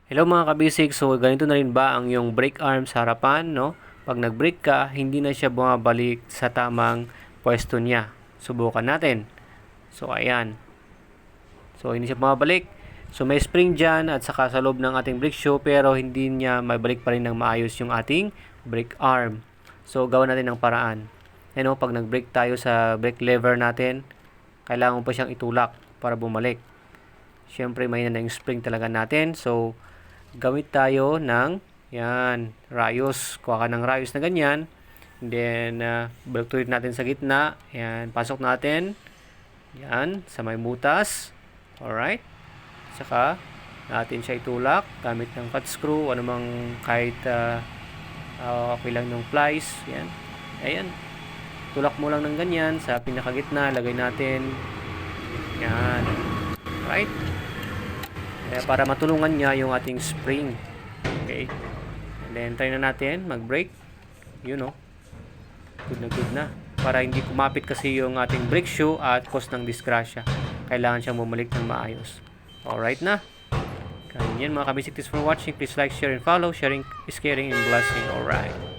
Hello mga kabisig, so ganito na rin ba ang yung brake arm sa harapan, no? Pag nag-brake ka, hindi na siya bumabalik sa tamang pwesto niya. Subukan natin. So ayan. So hindi siya bumabalik. So may spring dyan at saka sa loob ng ating brake shoe pero hindi niya mabalik pa rin ng maayos yung ating brake arm. So gawa natin ng paraan. Ano, pag nag-brake tayo sa brake lever natin, kailangan pa siyang itulak para bumalik. Siyempre mahina na yung spring talaga natin. So gamit tayo ng yan, rayos. Kuha ka ng rayos na ganyan. And then, balukturin natin sa gitna. Yan, pasok natin. Yan, sa may butas. Alright. Saka, natin siya itulak gamit ng cut screw. Ano mang kahit okay lang ng plies. Yan. Ayan. Tulak mo lang ng ganyan sa pinakagitna. Lagay natin. Yan. Right. Para matulungan niya yung ating spring. Okay. And then, try na natin mag-brake. Yun, no. Good na. Para hindi kumapit kasi yung ating brake shoe at cause ng disgrasya. Kailangan siyang bumalik ng maayos. Alright na. Ganyan mga kabisik. Thanks for watching. Please like, share, and follow. Sharing is caring and blessing. Alright.